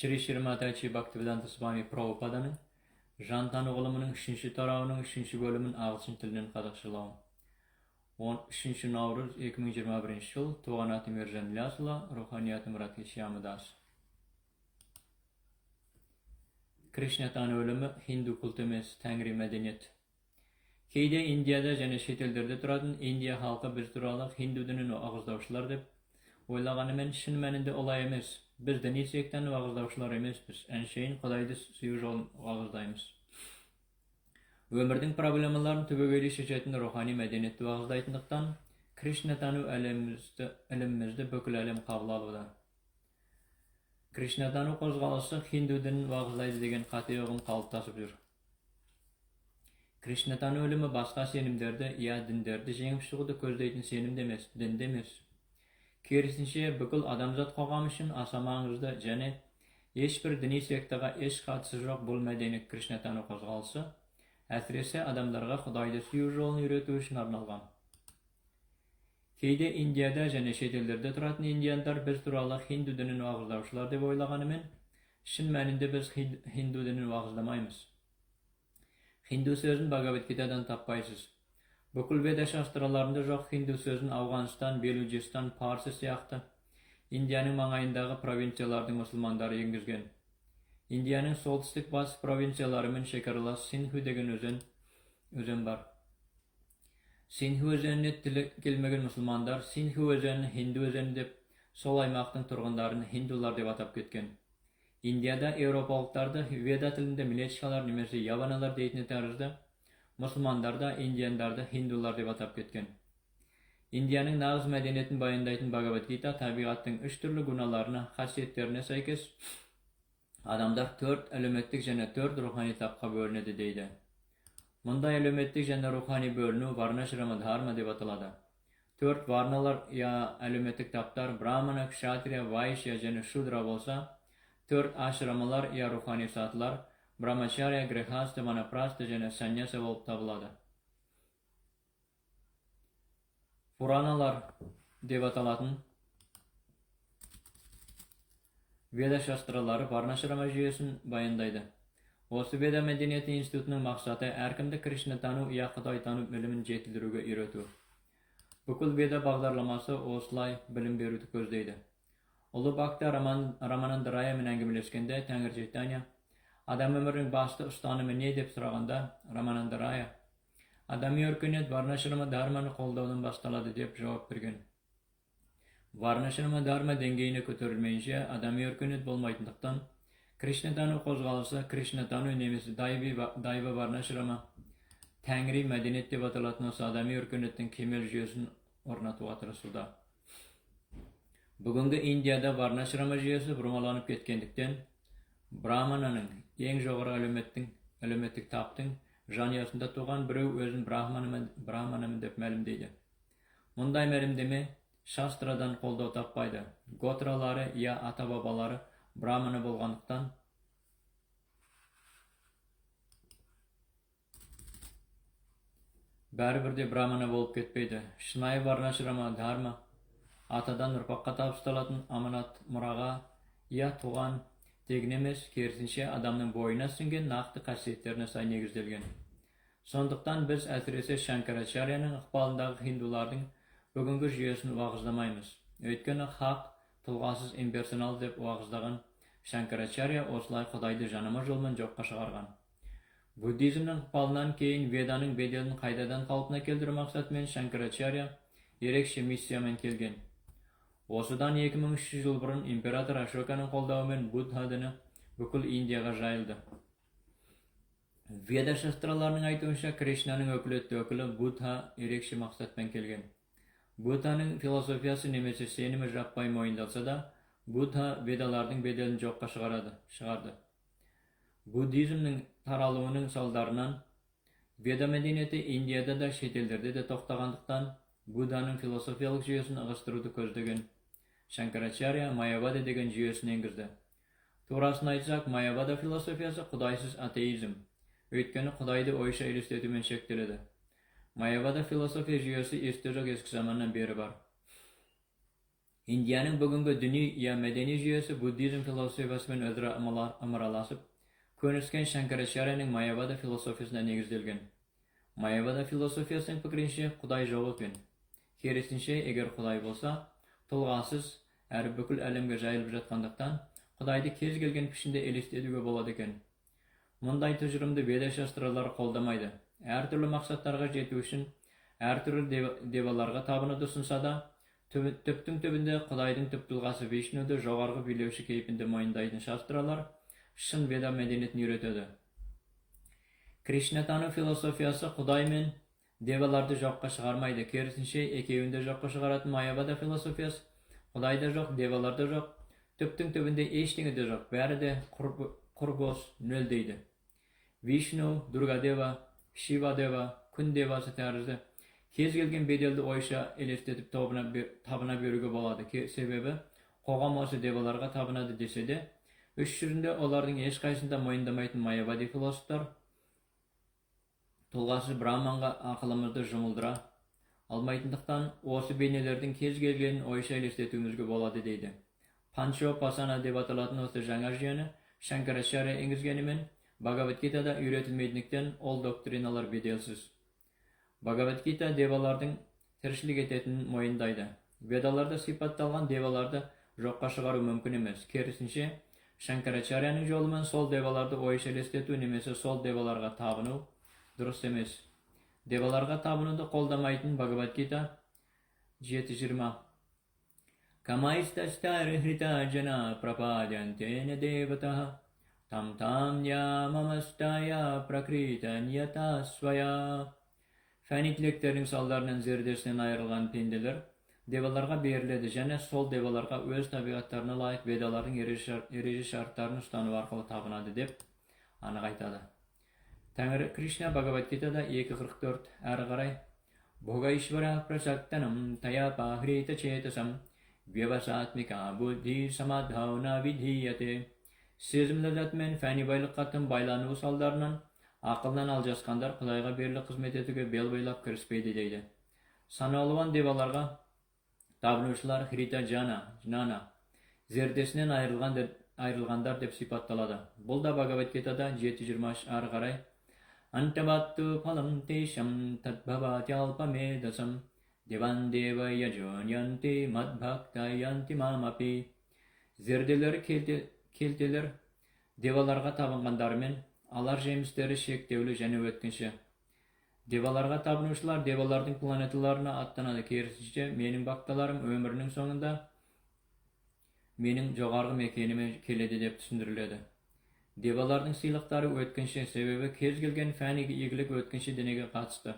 Shri Shrimatachi Bhaktivedanta Swami Prabhupadaның Жан тану ғылымының 3-ші тарауының 3-ші бөлімін ағылшын тілінен қазақшылауым. 13 Наурыз 2021 жыл. Туған атым Ержан Лясұлы, руханиятым Ратхи Шямадас. Krishna тану өлімі хинду культы емес, тәңірі мәдениет. Кейде Индияда және шетелдерде тұратын Индия халқы біз туралы хинду дінін ағыздаушылар деп ойлағанымен шын мәнінде олай емес. Biz dini sектаны ағыздаушылар емеспіз, әншейін Құдайды сүю жолын ағыздаймыз. Өмірдің проблемаларын түбегейлі шешетін рухани мәдениетті ағыздайтындықтан Кришна тану ілімімізді бүкіл әлем қабыл алуда. Кришна тану қозғалысы хинду дінін ағыздайды деген қате ұғым қалыптасып жүр. Кришна тану ілімі басқа сенімдерді, діндерді жеңіп шығуды көздейтін сенімде емес, дінде емес. Керісінше бүкіл адамзат қоғамы үшін аса маңызды және ешбір діни сектаға еш қатысы жоқ бұл мәдени Кришна тану қозғалысы әсіресе адамдарға Құдайды сүю жолын үйрету үшін арналған. Кейде Индияда және шетелдерде тұратын индияндар біз туралы хинду дінін уағыздаушылар деп ойлағанымен, шын мәнінде біз хинду дінін уағыздамаймыз. Хинду сөзін Бхагавад Гитадан таппайсыз. Бүкіл веда шастраларында жоқ хинду сөзін Ауғанстан, Белуджистан, Парсы сияқты Индияның маңайындағы провинциялардың мұсылмандары енгізген. Индияның солтүстік батыс провинцияларымен шекаралас Синху деген өзен бар. Синху өзеніне тілі келмеген мұсылмандар Синху өзенін хинду өзені деп, сол аймақтың тұрғындарын хиндулар деп атап кеткен. Индияда еуропалықтарды веда тілінде милечкалар немесе яваналар дейтін тәрізді, мұсылмандарда индияндарды хиндулар деп атап кеткен. Индияның нағыз мәдениетін баяндайтын Бхагавад Гита табиғаттың 3 түрлі гуналарына, қасиеттеріне сәйкес адамдар 4 әлеуметтік және 4 рухани тапқа бөлінеді дейді. Мұндай әлеуметтік және рухани бөліну варнашрама дхарма деп аталады. 4 варналар әлеуметтік таптар брамана, кшатрия, вайшя және шудра болса, 4 ашрамалар рухани сатылар Брамачария, грехаста, ванапраста және саньяса болып табылады. Пураналар деп аталатын веда шастралары варнашрама жүйесін баяндайды. Осы веда мәдениеті институтының мақсаты әркімді Кришна тану, Құдай тану білімін жетілдіруге үйрету. Бүкіл веда бағдарламасы осылай білім беруді көздейді. Ұлы Бхакта Раманандараямен әңгімелескенде Тәңір Чайтанья адам өмірінің басты ұстанымы не деп сұрағанда, Раманандарая адами өркениет варнашрама дharманы қолдаудан басталады деп жауап берген. Варнашрама дharма деңгейіне көтерілмейінше адами өркениет болмайтындықтан Кришна тану қозғалысы Кришна тану немесе дайва варнашрама тәңіри мәдениет деп аталатын осы адами өркениеттің кемел жүйесін орнатуға тырысуда. Бүгінгі Индияда варнашрама жүйесі бұрмаланып кеткендіктен Брамананың ең жоғары әлеуметтік таптың жанұясында туған біреу өзін брахманымын деп мәлімдейді. Мұндай мәлімдеме шастрадан қолдау таппайды. Готралары ата-бабалары браманы болғандықтан бәрібірде брамана болып кетпейді. Шынайы варнашрама дharma атадан ұрпаққа табысталатын аманат мұраға туған тегін емес, керісінше адамның бойына сіңген нақты қасиеттеріне сай негізделген. Сондықтан біз әсіресе Шанкарачаряның ықпалындағы хиндулардың бүгінгі жүйесін уағыздамаймыз. Өйткені хақ, тұлғасыз имперсонал деп уағыздаған Шанкарачаря осылай Құдайды жанама жолмен жоққа шығарған. Буддизмнің ықпалынан кейін веданың беделін қайтадан қалпына келтіру мақсатымен Шанкарачаря ерекше миссиямен келген. Осыдан 2300 жыл бұрын император Ашоканың қолдауымен Будда діні бүкіл Индияға жайылды. Веда шастраларының айтуынша Кришнаның өкілетті өкілі Будда ерекше мақсатпен келген. Будданың философиясы немесе сенімі жаппай мойындалса да, Будда ведалардың беделін жоққа шығарды. Буддизмнің таралуының салдарынан веда мәдениеті Индияда да шетелдерде де тоқтағандықтан Будданың философиялық жүйесін ығыстыруды көздеген Шанкарачаря Майявада деген жүйесін енгізді. Турасын айтсақ, Майявада философиясы құдайсыз атеизм. Өйткені Құдайды ойша елестетумен шектеледі. Майявада философия жүйесі есте жоқ ескі заманнан бері бар. Indiyanın bugünkü dini ya medeni jüyesi Buddizm filosofiyası bilen özara ımıralaşıp, könüsken Shankaracharyaning Mayavada filosofiyasına negizdelgen. Mayavada filosofiyasının pikirinçe Kuday joq ekan. Kerisinçe, eger Kuday bolsa, tolgasız her bükül alemge jayılıp жатқандықтан, Kudaydı kez gelgen pişinde elestediğe bolad ekan. Munday tücrümde Veda şastralar koldamaydı. Her türlü maksatlarga jetu üçün, her türlü devalarga tabını sunsa da, tüptün tübünde Kudaydın tüptülgası Vishnu'da jogargı bilevşi keyfinde moyundaydın şastralar, şın Veda medeniyetini üretedi. Krishna tanı filosofiyası Kuday men devalarda joqqa çıgarmaydı. Kerisinçe, ekevinde joqqa çıgaratın Mayavada filosofiyası, Kudayda joq, devalarda joq, tüptün tübünde eşliği de joq, bäri de kurbos, nöl deydi. Vishnu, Durga Deva, Shiva Deva, Kun Devası tarzı kez gelgen bedeldi oyşa elestetip tabına börüge boladı ki sebebi qogam osu devalarga tabınadı dese de, üç türünde olardyň eç qaysynda moýundamaytyn Mayavadi filosoflar tolgasız Brahmanga akılymyzdy jumuldyra almaytyndyqtan osu benelerden kez gelgen oyşa elestetýümizge bolady deydi. Panchopasana dep atalatyn osu jaňa jyany Shankaracharya eňizgenimen Bhagavad Gita'da üretilmeydiğinden ol doktrinalar bedelsiz. Bhagavad Gita devalardan terşilik etetinin moyundaydı. Vedalarda sifattalgan devalarda joqqa çıgarı mümkün emas. Kerisinçe, Shankaracharyaning jolumen sol devalarda oyş elestetүү nemese sol devalarga tabınu durus emas. Devalarga tabınudy koldamaytyn Bhagavad Gita 7:20 Kamaistastare hrita jana prapadyantena devataha Tam tam ya mamastaya prakrita niyata svaya. Fänikliklerin sallarından zerdesinden ayrılgan pendeler devalarga beriledi jana sol devalarga öz tabiatlaryna laýyk vedaların ereji şartlaryny ustanyp arkaly tabynady dep anyk aýtady. Tangri Krishna Bhagavad Gita'da 2:44 ary garay Bhogaishvara prasaktanam tayapa hrita chetasam vyavasatmika buddhi samadhavna vidhiyate. Sezimler men fäni baylıkka tım baylanığı sallarынан akıldan aljaskandar Kudayga berili hizmet etüge bel boylap kirişpeydi deydi. Sanalıvan devalarga tabınuşlar Hrita Jnana zerdesinden ayrılgandar dep sipattaladı. Bul da Bhagavad Gita'da 7:20 ary garay Antavattu phalam tesham tadbhavatyalpamedasam devan deva yajonyanti madbhakta yanti mamapi. Zerdeleri kelteler devalarga tabınganдар men alar jemistleri şektewli jana ötkinçe. Devalarga tabınuşlar devalardyň planetalaryna attanady. Kerisinçe meniň baktalarym ömrüniň soňunda meniň jogargy mekenime keledi dep düşündiriledi. Devalardyň sylyklary ötkinçe sebebi kez gelgen fäni ýegilik ötkinçe denege gaçdy.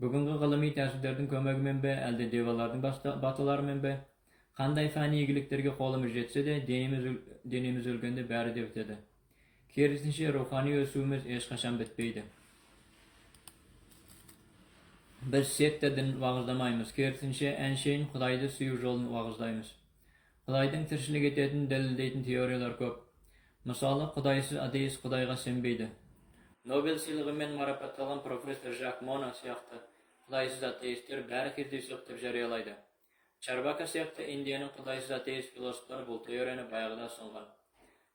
Bugünkü gylymy täsirlerdiň kömegimen be elde devalardyň batalarymyn be Kanday fäni ýegiliklerge golumyz jetse de denimiz ölgende bäri de bitedi. Kerisinçe ruhani ösüwimiz eç kaçan bitbeydi. Biz sektadan wagızlamaýmys, kerisinçe enşeýin Hudaýdy süýüp joluny wagızlaýmys. Hudaýdyň tirşilik etetiň delildeýän teoriýalar köp. Misaly, Hudaýsyz ateist Hudaýga senbeydi. Nobel sylygy bilen marafatlanan professor Jacques Monod ýakty Hudaýsyz ateistler bäri kirdiýsek dep jarýalaydy. Charvaka sekta Indiýanyň Hudaýsyz ateist filosoflary bu teoriýany baýagyda sungan.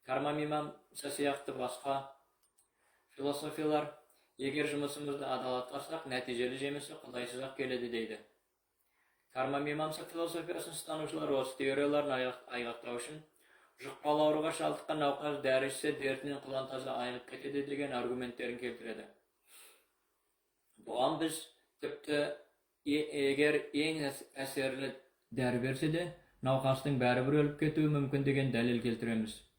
Karma mimamsa siýakty başga filosofiýalar eger jumysymyzda adalat qilsak, natijeli jemisi Hudaýsyzak keledi deydi. Karma mimamsa filosofiyasını stanuşlar o teoriýalaryny aýgaktaw üçin juqpal awruga şaltykkan nawkaz därişse dertinin qılantaza aýyp ketedi degen argumentlerini keltiredi. Buam biz tipti eger eň äserli däri bersede nawkasyň bäribir ölüp ketübi mümkin degen dalil keltiremiz.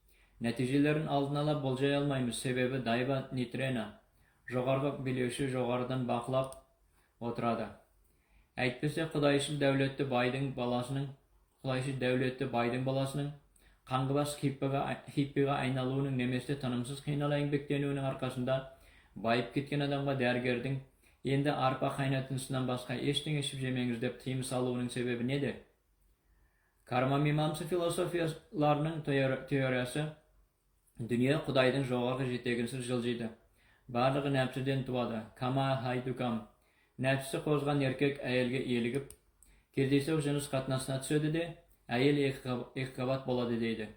Netijelerin aldyn ala boljaý almaýmys, sebebi Daiva Nitrena jogargy bilewşi jogardan baklap oturady. Äýtpese Hudaýşyl däwletde baýdyň balasynyň kangybas hippiga aýnaluwynyň nemesde tanymsyz kynala ýeňbekleniginiň arkasynda baýyp ketgen adamga därgerdiň endi arpa haýnatynysyndan başga eşdiň eşip jemeňiz dep tiýim saluwynyň sebebi nedir? Karma mimamsa filosofiýalarynyň teoriýasy dünýä Hudaýdyň jogargy jeteginsiz jyljydy. Barlygy näpsiden tuwady. Kama haydukam. Näpsi kozgan erkek aýelge ýeligip, kirdiýse jyns gatnaşyna düşedi de, әйел екі қабат болады дейді.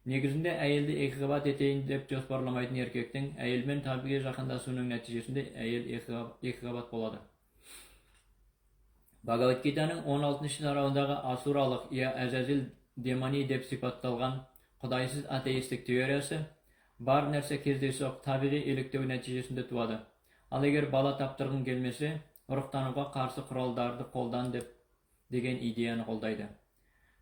Негізінде әйелді екі қабат етейін деп жоспарламайтын еркектің әйелмен табиғи жақындасуының нәтижесінде әйел екі қабат болады. Бхагават Гитаның 16-шы тарауындағы асуралық я әзәзіл демони деп сипатталған құдайсыз атеистік теориясы бар нәрсе кездейсоқ табиғи еліктеу нәтижесінде туады. Ал егер бала таптырғың келмесе, рухтануға қарсы құралдарды қолдан деген идеяны қолдайды.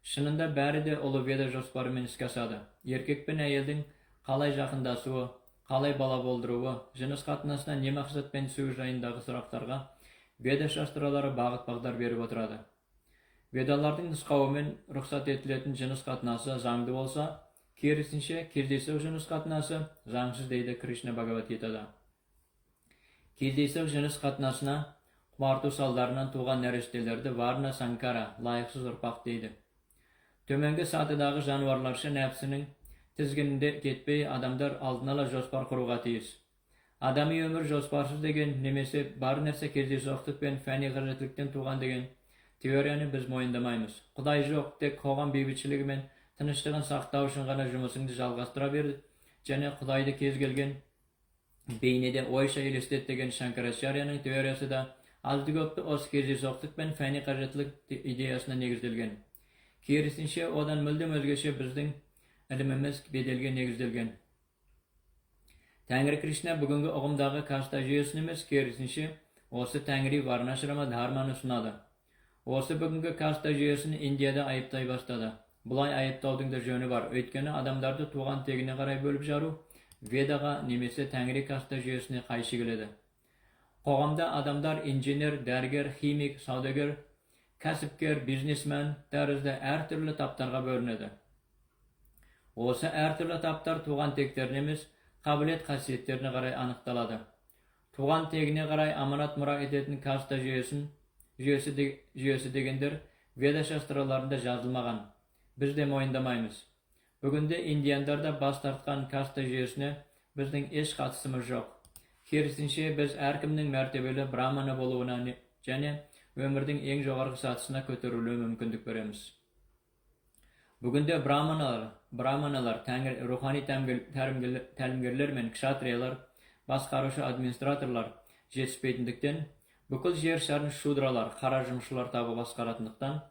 Шынында бәрі де ұлы веда жоспарымен іске асады. Еркек пен әйелдің қалай жақындасуы, қалай бала болдыруы, жыныс қатынасына не мақсатпен түсуі жайындағы сұрақтарға веда шастралары бағыт-бағдар беріп отырады. Ведалардың нұсқауымен рұқсат етілетін жыныс қатынасы заңды болса, керісінше кездейсоқ жыныс қатынасы заңсыз дейді Кришна Бхагават Гитада. Кездейсоқ жыныс қатынасына құмарту салдарынан туған нәрестелерді варна санкара, лайықсыз ұрпақ дейді. Төменгі сатыдағы жануарларша нәпсінің тізгінінде кетпей, адамдар алдын ала жоспар құруға тиіс. Адами өмір жоспарсыз деген немесе бар нәрсе кездейсоқтық пен фәни қажеттіліктен туған деген теорияны біз мойындамаймыз. Құдай жоқ, тек қоғам бейбітшілігі мен тыныштығын сақтау үшін ғана жұмысыңды жалғастыра берді және Құдайды кез келген бейнеде ойша елестет деген Шанкарачаряның теориясы да азды көпті осы кездейсоқтық пен фәни қажеттілік идеясына негізделген. Керісінше одан мүлдем өзгеше біздің іліміміз беделге негізделген. Тәңір Кришна бүгінгі ұғымдағы каста жүйесін емес, керісінше осы Тәңіри Варнашрама Дharманы ұсынады. Осы бүгінгі каста жүйесін Индияда айыптай бастады. Бұлай айыптаудың да жөні бар, өйткені адамдарды туған тегіне қарай бөліп жару Ведаға немесе Тәңіри каста жүйесіне қайшы келеді. Қоғамда адамдар инженер, дәрігер, химик, саудагер, кәсіпкер, бизнесмен тәрізді әртүрлі таптарға бөлінеді. Осы әртүрлі таптар туған тектеріне емес, қабілет қасиеттеріне қарай анықталады. Туған тегіне қарай аманат мұра ететін каста жүйесі дегендер веда шастраларында жазылмаған. Біз де мойындамаймыз. Бүгінде индияндарда бас тартқан каста жүйесіне біздің еш қатысымыз жоқ. Керісінше біз әркімнің мәртебелі брамана болуына және өмірдің ең жоғарғы сатысына көтерілуі мүмкіндік береміз. Бүгінде браманалар, рухани тәлімгерлер мен кшатриялар, басқарушы администраторлар жетіспейтіндіктен, бүкіл жер шарын шудралар, қара жұмысшылар табы басқаратындықтан,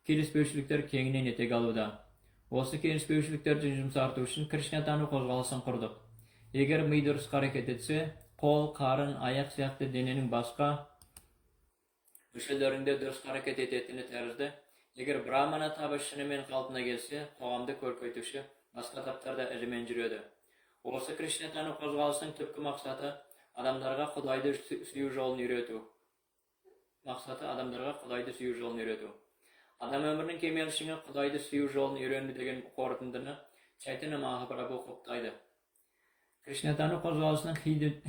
келіспеушіліктер кеңінен етек алуда. Осы келіспеушіліктерді жұмсарту үшін Кришнатану қозғалысын құрдық. Егер ми дұрыс қарекет етсе, қол, қарын, аяқ сияқты дененің басқа мүшелерінде дұрыс қарекет ететіні тәрізді. Егер брамана табы шынымен қалпына келсе, қоғамды көркейтуші басқа таптарда ілімен жүреді. Осы Кришнатану қозғалысының түпкі мақсаты адамдарға Құдайды сүю жолын үйрету. Адам өмірінің кемелшіңі Құдайды сүю жолын үйренді деген қорытындыны Чайтанья Махапрабху құптайды. Кришнатану қозғалысының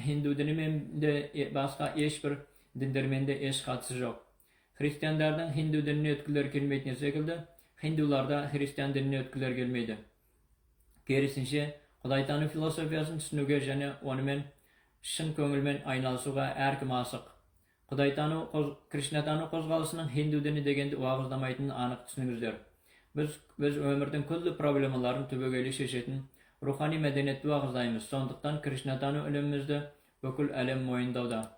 хинду дінімен де басқа ешбір діндермен де еш қатысы жоқ. Христиандардың хинду дініне өткілер келмейтін секілді, хиндуларда христиан дініне өткілер келмейді. Керісінше, Құдайтану философиясын түсінуге және онымен шын көңілмен айналысуға әркім асық. Кришнатану қозғалысының хинду діні дегенді уағыздамайтынын анық түсініңіздер. Біз өмірдің күллі проблемаларын түбегейлі шешетін рухани мәдениетті уағыздаймыз. Сондықтан Кришнатану ілімімізді бүкіл әлем мойындауда.